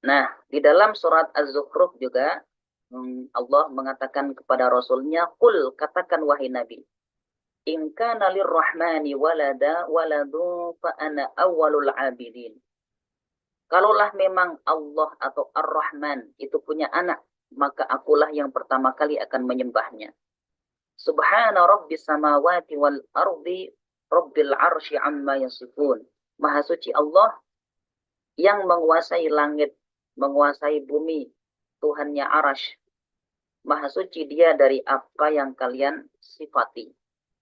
Nah, di dalam surat Az-Zukhruf juga Allah mengatakan kepada Rasulnya, Qul, katakan wahai Nabi, In kana lirrahmani waladu fa ana awwalul abidin. Kalaulah memang Allah atau Ar-Rahman itu punya anak, maka akulah yang pertama kali akan menyembahnya. Subhana rabbis samawati wal ardi rabbil arsy amma yasifun. Maha suci Allah yang menguasai langit, menguasai bumi, Tuhannya Arash. Maha suci dia dari apa yang kalian sifati.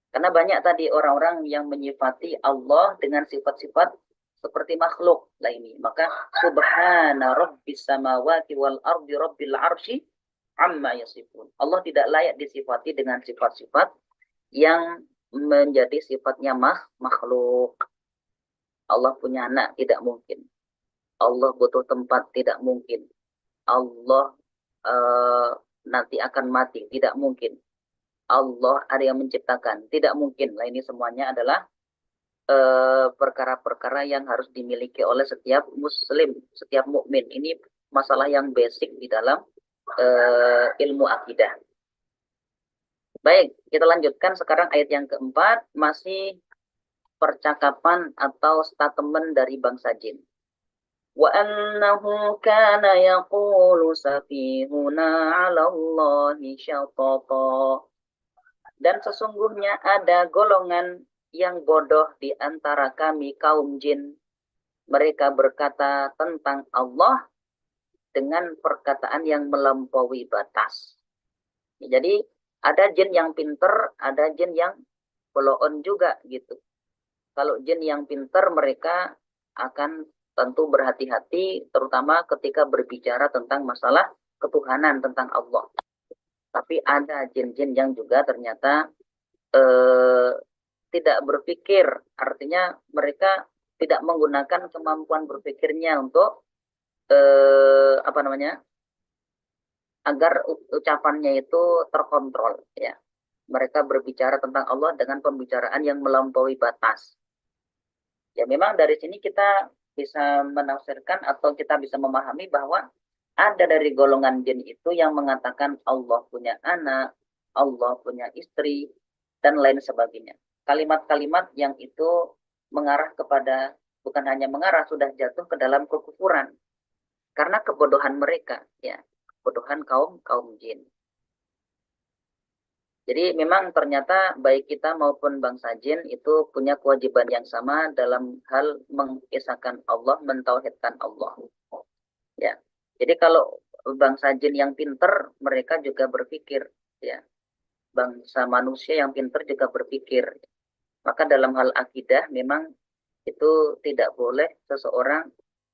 Karena banyak tadi orang-orang yang menyifati Allah dengan sifat-sifat seperti makhluk lah ini. Maka subhana rabbis samawati wal ardi rabbil arsy amma yasifun. Allah tidak layak disifati dengan sifat-sifat yang menjadi sifatnya makhluk. Allah punya anak, tidak mungkin. Allah butuh tempat, tidak mungkin. Allah nanti akan mati, tidak mungkin. Allah ada yang menciptakan, tidak mungkin. Lah ini semuanya adalah perkara-perkara yang harus dimiliki oleh setiap muslim, setiap mukmin. Ini masalah yang basic di dalam ilmu akidah. Baik, kita lanjutkan sekarang ayat yang keempat, masih percakapan atau statement dari bangsa jin. Wa annahu kana yaqulu safihuna 'ala Allahi syatata. Dan sesungguhnya ada golongan yang bodoh di antara kami kaum jin. Mereka berkata tentang Allah dengan perkataan yang melampaui batas. Jadi ada jin yang pinter, ada jin yang blow-on juga gitu. Kalau jin yang pinter mereka akan tentu berhati-hati, terutama ketika berbicara tentang masalah ketuhanan, tentang Allah. Tapi ada jin-jin yang juga ternyata tidak berpikir, artinya mereka tidak menggunakan kemampuan berpikirnya untuk apa namanya, agar ucapannya itu terkontrol. Ya, mereka berbicara tentang Allah dengan pembicaraan yang melampaui batas. Ya, memang dari sini kita bisa menafsirkan atau kita bisa memahami bahwa ada dari golongan jin itu yang mengatakan Allah punya anak, Allah punya istri, dan lain sebagainya. Kalimat-kalimat yang itu mengarah kepada, bukan hanya mengarah, sudah jatuh ke dalam kekufuran. Karena kebodohan mereka, ya, kebodohan kaum jin. Jadi memang ternyata baik kita maupun bangsa jin itu punya kewajiban yang sama dalam hal mengisahkan Allah, mentauhidkan Allah. Ya. Jadi kalau bangsa jin yang pinter, mereka juga berpikir, ya. Bangsa manusia yang pinter juga berpikir. Maka dalam hal akidah memang itu tidak boleh seseorang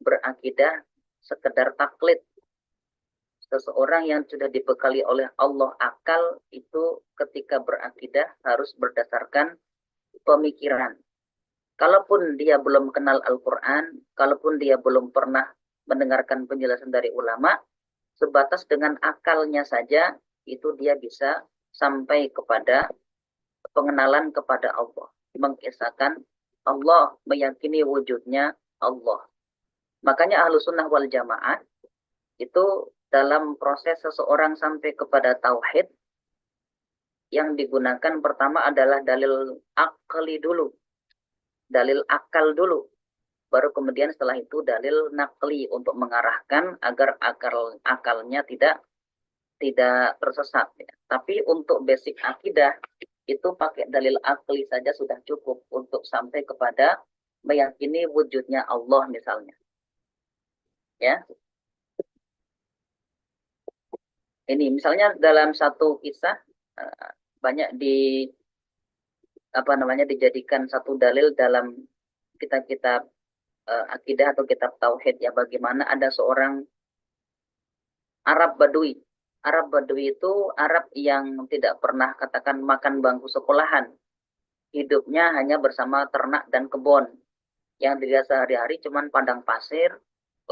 berakidah sekedar taklid. Seseorang yang sudah dibekali oleh Allah akal itu ketika berakidah harus berdasarkan pemikiran. Kalaupun dia belum kenal Al-Quran, kalaupun dia belum pernah mendengarkan penjelasan dari ulama, sebatas dengan akalnya saja itu dia bisa sampai kepada pengenalan kepada Allah, mengisahkan Allah, meyakini wujudnya Allah. Makanya Ahlus Sunnah wal Jamaah itu dalam proses seseorang sampai kepada tauhid, yang digunakan pertama adalah dalil akli dulu, dalil akal dulu, baru kemudian setelah itu dalil nakli untuk mengarahkan agar akalnya tidak tersesat. Ya. Tapi untuk basic akidah itu pakai dalil akli saja sudah cukup untuk sampai kepada meyakini wujudnya Allah misalnya. Ya. Ini misalnya dalam satu kisah banyak dijadikan satu dalil dalam kitab-kitab akidah atau kitab tauhid, ya, bagaimana ada seorang Arab Badui. Arab Badui itu Arab yang tidak pernah katakan makan bangku sekolahan. Hidupnya hanya bersama ternak dan kebun. Yang dilihat sehari-hari cuman padang pasir,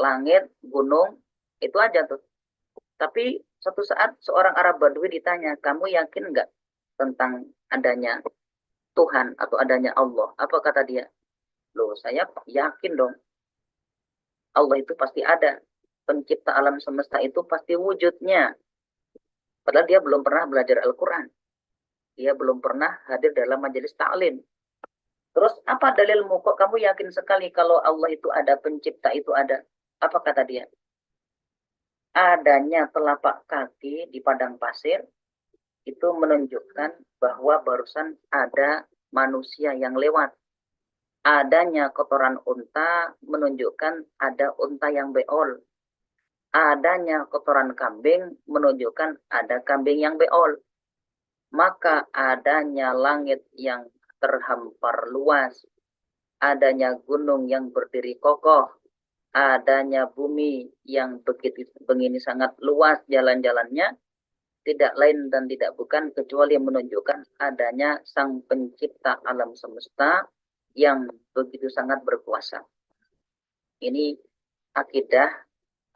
langit, gunung, itu aja tuh. Tapi suatu saat seorang Arab Badui ditanya, kamu yakin nggak tentang adanya Tuhan atau adanya Allah? Apa kata dia? Loh, saya yakin dong. Allah itu pasti ada. pencipta alam semesta itu pasti wujudnya. Padahal dia belum pernah belajar Al-Quran. Dia belum pernah hadir dalam majelis ta'lim. Terus apa dalilmu? Kok kamu yakin sekali kalau Allah itu ada, pencipta itu ada? Apa kata dia? Adanya telapak kaki di padang pasir itu menunjukkan bahwa barusan ada manusia yang lewat. Adanya kotoran unta menunjukkan ada unta yang beol. Adanya kotoran kambing menunjukkan ada kambing yang beol. Maka adanya langit yang terhampar luas, adanya gunung yang berdiri kokoh, adanya bumi yang begitu begini sangat luas jalan-jalannya, tidak lain dan tidak bukan kecuali menunjukkan adanya Sang Pencipta alam semesta yang begitu sangat berkuasa. Ini akidah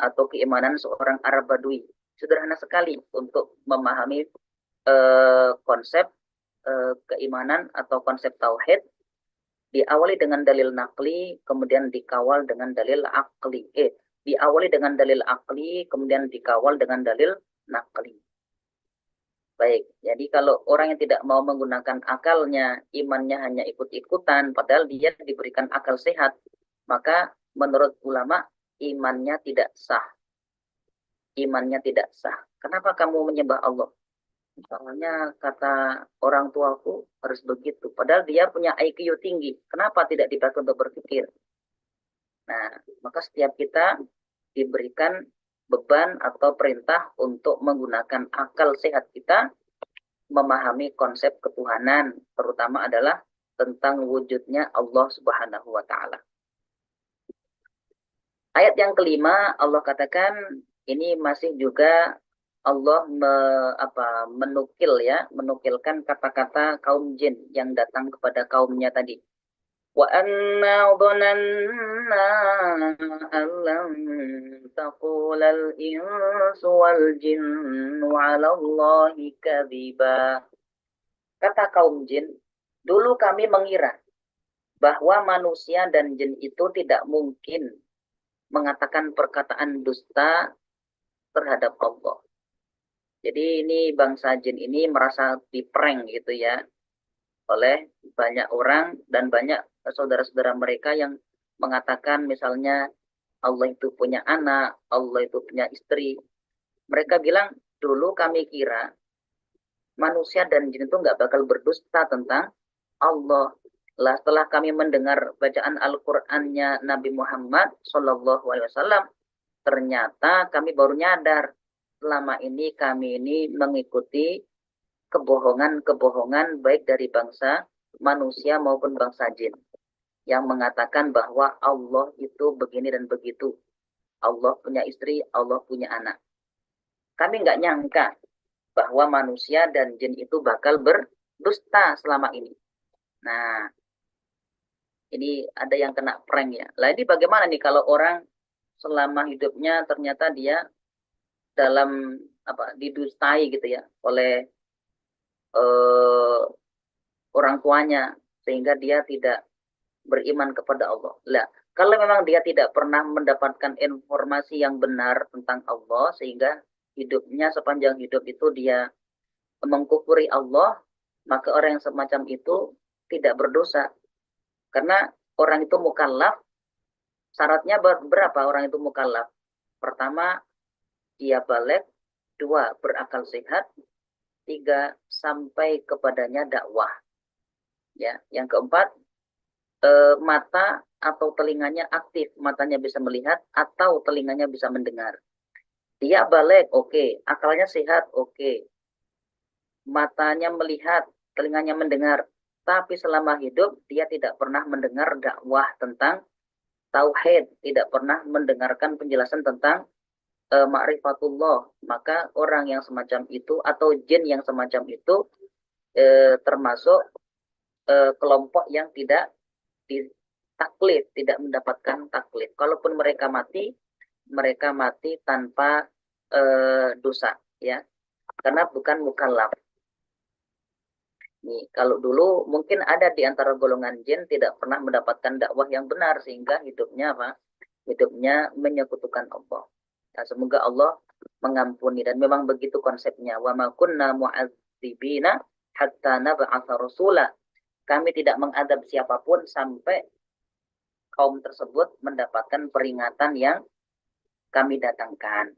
atau keimanan seorang Arab Badui. Sederhana sekali untuk memahami konsep keimanan atau konsep tauhid, diawali dengan dalil nakli, kemudian dikawal dengan dalil akli. Diawali dengan dalil akli, kemudian dikawal dengan dalil nakli. Baik, jadi kalau orang yang tidak mau menggunakan akalnya, imannya hanya ikut-ikutan, padahal dia diberikan akal sehat, maka menurut ulama imannya tidak sah. Imannya tidak sah. Kenapa kamu menyembah Allah? Soalnya kata orang tuaku harus begitu. Padahal dia punya IQ tinggi. Kenapa tidak dipakai untuk berpikir? Nah, maka setiap kita diberikan beban atau perintah untuk menggunakan akal sehat kita, memahami konsep ketuhanan, terutama adalah tentang wujudnya Allah Subhanahu wa Ta'ala. Ayat yang kelima, Allah katakan, ini masih juga Allah menukilkan kata-kata kaum jin yang datang kepada kaumnya tadi. Wa anna dhananna an lam taqulal insu wal jinnu 'ala Allahi kadhiba. Kata kaum jin, dulu kami mengira bahwa manusia dan jin itu tidak mungkin mengatakan perkataan dusta terhadap Allah. Jadi ini bangsa jin ini merasa diprank gitu ya oleh banyak orang dan banyak saudara-saudara mereka yang mengatakan misalnya Allah itu punya anak, Allah itu punya istri. Mereka bilang, dulu kami kira manusia dan jin itu nggak bakal berdusta tentang Allah. Lah setelah kami mendengar bacaan Al-Qur'annya Nabi Muhammad SAW, ternyata kami baru nyadar selama ini kami ini mengikuti kebohongan-kebohongan baik dari bangsa manusia maupun bangsa jin yang mengatakan bahwa Allah itu begini dan begitu. Allah punya istri, Allah punya anak. Kami nggak nyangka bahwa manusia dan jin itu bakal berdusta selama ini. Nah, ini ada yang kena prank ya. Lah ini bagaimana nih kalau orang selama hidupnya ternyata dia dalam didustai gitu ya oleh orang tuanya sehingga dia tidak beriman kepada Allah. Lah, kalau memang dia tidak pernah mendapatkan informasi yang benar tentang Allah sehingga hidupnya sepanjang hidup itu dia mengkufuri Allah, maka orang yang semacam itu tidak berdosa. Karena orang itu mukallaf, syaratnya berapa orang itu mukallaf? Pertama, dia balik, dua, berakal sehat, tiga, sampai kepadanya dakwah. Ya, yang keempat, mata atau telinganya aktif, matanya bisa melihat atau telinganya bisa mendengar. Dia balik, oke. Akalnya sehat, oke. Matanya melihat, telinganya mendengar. Tapi selama hidup dia tidak pernah mendengar dakwah tentang tauhid, tidak pernah mendengarkan penjelasan tentang ma'rifatullah. Maka orang yang semacam itu atau jin yang semacam itu termasuk kelompok yang tidak taklid, tidak mendapatkan taklid. Kalaupun mereka mati tanpa dosa, ya, karena bukan mukallaf. Nih, kalau dulu mungkin ada di antara golongan jin tidak pernah mendapatkan dakwah yang benar sehingga hidupnya Hidupnya menyekutukan Allah. Nah, semoga Allah mengampuni, dan memang begitu konsepnya. Wa ma kunna mu'adzibina hatta nab'atsa rasula. Kami tidak mengadab siapapun sampai kaum tersebut mendapatkan peringatan yang kami datangkan.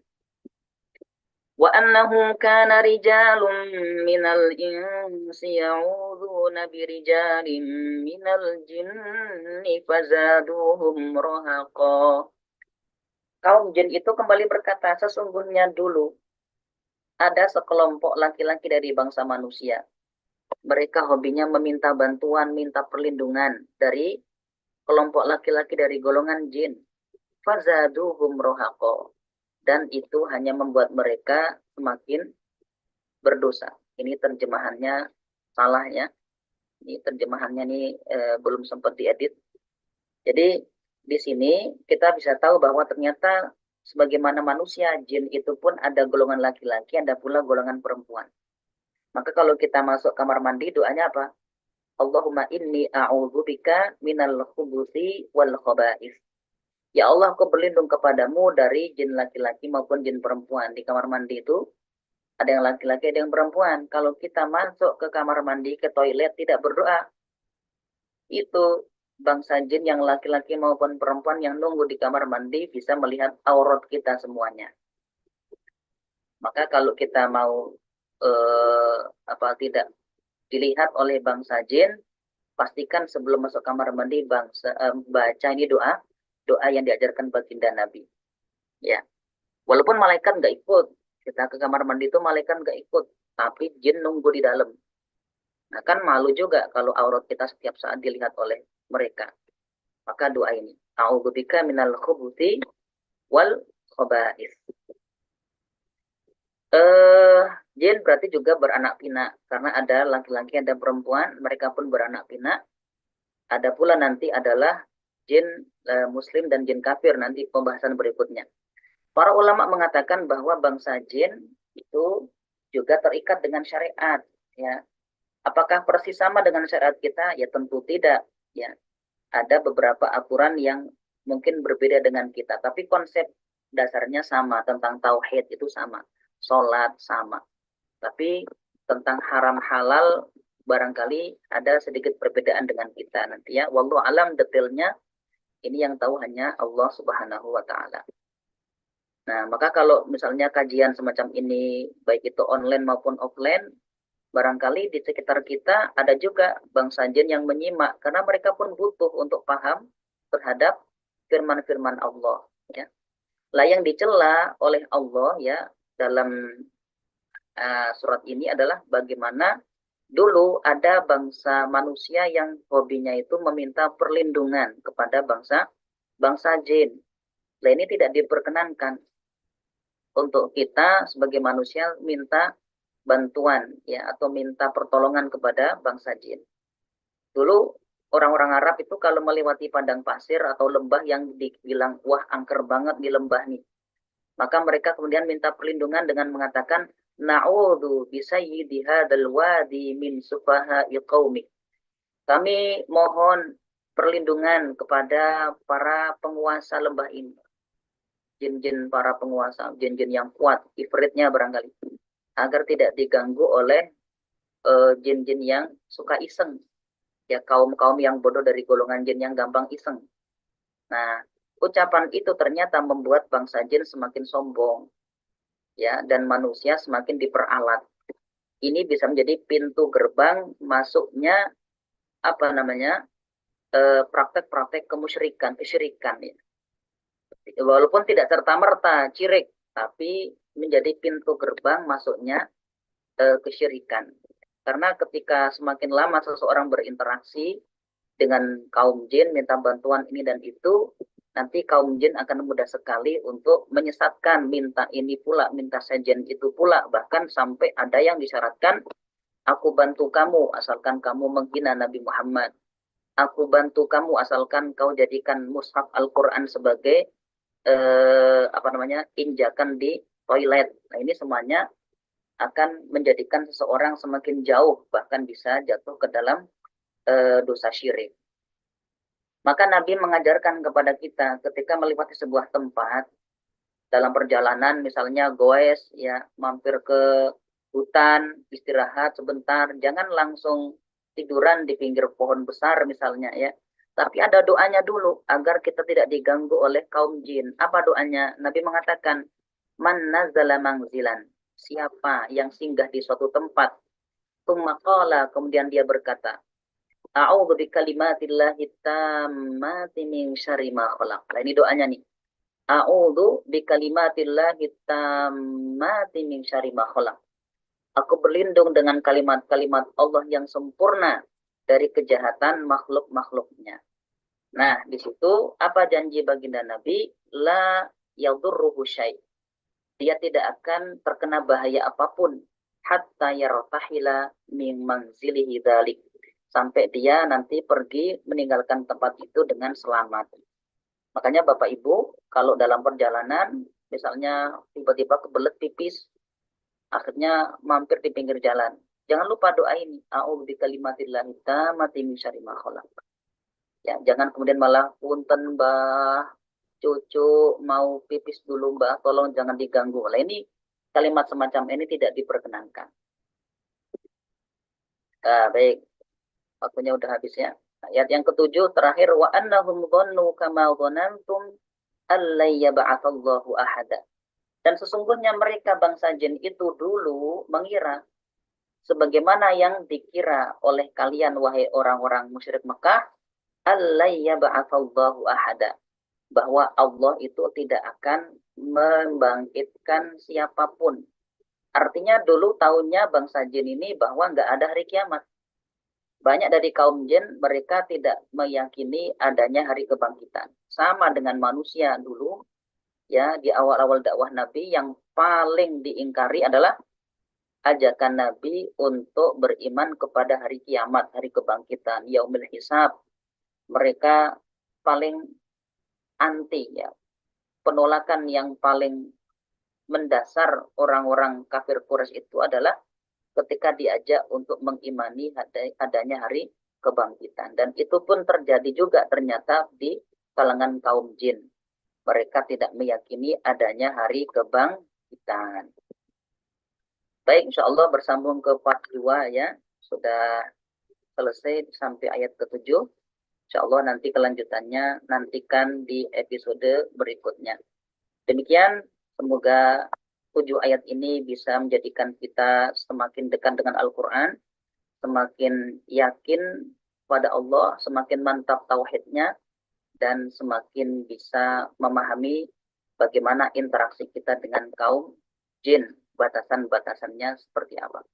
Wa annahu kana rijalun minal insi ya'udzuuna birijalin minal jinni fazaduhum rahaqa. Kaum jin itu kembali berkata, sesungguhnya dulu ada sekelompok laki-laki dari bangsa manusia. Mereka hobinya meminta bantuan, minta perlindungan dari kelompok laki-laki dari golongan jin. Fazaduhum rohaqo. Dan itu hanya membuat mereka semakin berdosa. Ini terjemahannya salah ya. Ini terjemahannya belum sempat diedit. Jadi di sini kita bisa tahu bahwa ternyata sebagaimana manusia, jin itu pun ada golongan laki-laki, ada pula golongan perempuan. Maka kalau kita masuk kamar mandi, doanya apa? Allahumma inni a'udzubika minal khubuthi wal khaba'is. Ya Allah, aku berlindung kepadamu dari jin laki-laki maupun jin perempuan. Di kamar mandi itu ada yang laki-laki, ada yang perempuan. Kalau kita masuk ke kamar mandi, ke toilet, tidak berdoa, itu bangsa jin yang laki-laki maupun perempuan yang nunggu di kamar mandi bisa melihat aurat kita semuanya. Maka kalau kita mau tidak dilihat oleh bangsa jin, pastikan sebelum masuk kamar mandi baca ini doa yang diajarkan baginda Nabi. Ya, walaupun malaikat nggak ikut, kita ke kamar mandi itu malaikat nggak ikut, tapi jin nunggu di dalam. Nah kan malu juga kalau aurat kita setiap saat dilihat oleh mereka. Maka doa ini, a'udzubika minal khubuthi wal khaba'is. Jin berarti juga beranak pinak, karena ada laki-laki, ada perempuan, mereka pun beranak pinak. Ada pula nanti adalah jin muslim dan jin kafir, nanti pembahasan berikutnya. Para ulama mengatakan bahwa bangsa jin itu juga terikat dengan syariat, ya. Apakah persis sama dengan syariat kita? Ya tentu tidak, ya. Ada beberapa aturan yang mungkin berbeda dengan kita, tapi konsep dasarnya sama, tentang tauhid itu sama, sholat sama. Tapi tentang haram halal barangkali ada sedikit perbedaan dengan kita nanti ya. Wallahu alam, detailnya ini yang tahu hanya Allah Subhanahu wa taala. Nah, maka kalau misalnya kajian semacam ini baik itu online maupun offline, barangkali di sekitar kita ada juga bangsa jin yang menyimak karena mereka pun butuh untuk paham terhadap firman-firman Allah ya. Lah yang dicela oleh Allah ya dalam surat ini adalah bagaimana dulu ada bangsa manusia yang hobinya itu meminta perlindungan kepada bangsa jin. Nah, ini tidak diperkenankan untuk kita sebagai manusia minta bantuan ya atau minta pertolongan kepada bangsa jin. Dulu orang-orang Arab itu kalau melewati padang pasir atau lembah yang dibilang wah angker banget di lembah nih, maka mereka kemudian minta perlindungan dengan mengatakan na'udzu bisayyidi hadzal wadi min sufaha'i qaumi. Kami mohon perlindungan kepada para penguasa lembah ini. Jin-jin para penguasa, jin-jin yang kuat, ifritnya barangkali. Agar tidak diganggu oleh jin-jin yang suka iseng. Ya kaum-kaum yang bodoh dari golongan jin yang gampang iseng. Nah, ucapan itu ternyata membuat bangsa jin semakin sombong. Ya, dan manusia semakin diperalat. Ini bisa menjadi pintu gerbang masuknya praktek-praktek kesyirikan ya. Walaupun tidak serta-merta syirik, tapi menjadi pintu gerbang masuknya kesyirikan. Karena ketika semakin lama seseorang berinteraksi dengan kaum jin, minta bantuan ini dan itu, nanti kaum jin akan mudah sekali untuk menyesatkan, minta ini pula, minta sajian itu pula, bahkan sampai ada yang disyaratkan, aku bantu kamu asalkan kamu menghina Nabi Muhammad. Aku bantu kamu asalkan kau jadikan mushaf Al-Quran sebagai injakan di toilet. Nah ini semuanya akan menjadikan seseorang semakin jauh, bahkan bisa jatuh ke dalam dosa syirik. Maka Nabi mengajarkan kepada kita ketika melewati sebuah tempat, dalam perjalanan misalnya goes ya, mampir ke hutan, istirahat sebentar, jangan langsung tiduran di pinggir pohon besar misalnya ya. Tapi ada doanya dulu agar kita tidak diganggu oleh kaum jin. Apa doanya? Nabi mengatakan, "Man nazala mangzilan." Siapa yang singgah di suatu tempat. Tsumma qala, kemudian dia berkata, "A'udzu bikalimatillahi tammati min syarri ma khalaq." Nah, ini doanya nih. A'udzu bikalimatillahi tammati min syarri ma khalaq. Aku berlindung dengan kalimat-kalimat Allah yang sempurna dari kejahatan makhluk-makhluknya. Nah, di situ apa janji baginda Nabi? La yadurruhu syai'. Dia tidak akan terkena bahaya apapun hatta yartahila min manzilihi dzalik. Sampai dia nanti pergi meninggalkan tempat itu dengan selamat. Makanya Bapak Ibu, kalau dalam perjalanan, misalnya tiba-tiba kebelet pipis, akhirnya mampir di pinggir jalan. Jangan lupa doa ini. A'udzu bikalimatillahi tammati min syarri ma khalaq. Ya, jangan kemudian malah punten Mbah, cucu mau pipis dulu Mbah, tolong jangan diganggu. Lah ini kalimat semacam ini tidak diperkenankan. Baik, waktunya udah habis ya. Ayat yang ketujuh terakhir wa annahum dhannu kama dhanantum allai yab'atsallahu ahada. Dan sesungguhnya mereka bangsa jin itu dulu mengira sebagaimana yang dikira oleh kalian wahai orang-orang musyrik Mekah, allai yab'atsallahu ahada, bahwa Allah itu tidak akan membangkitkan siapapun. Artinya dulu tahunnya bangsa jin ini bahwa nggak ada hari kiamat. Banyak dari kaum jin mereka tidak meyakini adanya hari kebangkitan. Sama dengan manusia dulu, ya di awal-awal dakwah Nabi yang paling diingkari adalah ajakan Nabi untuk beriman kepada hari kiamat, hari kebangkitan, yaumil hisab. Mereka paling anti ya. Penolakan yang paling mendasar orang-orang kafir Quraisy itu adalah ketika diajak untuk mengimani adanya hari kebangkitan. Dan itu pun terjadi juga ternyata di kalangan kaum jin. Mereka tidak meyakini adanya hari kebangkitan. Baik, insya Allah bersambung ke part 2 ya. Sudah selesai sampai ayat ke-7. Insya Allah nanti kelanjutannya nantikan di episode berikutnya. Demikian, semoga 7 ayat ini bisa menjadikan kita semakin dekat dengan Al-Quran, semakin yakin pada Allah, semakin mantap tauhidnya, dan semakin bisa memahami bagaimana interaksi kita dengan kaum jin, batasan-batasannya seperti apa.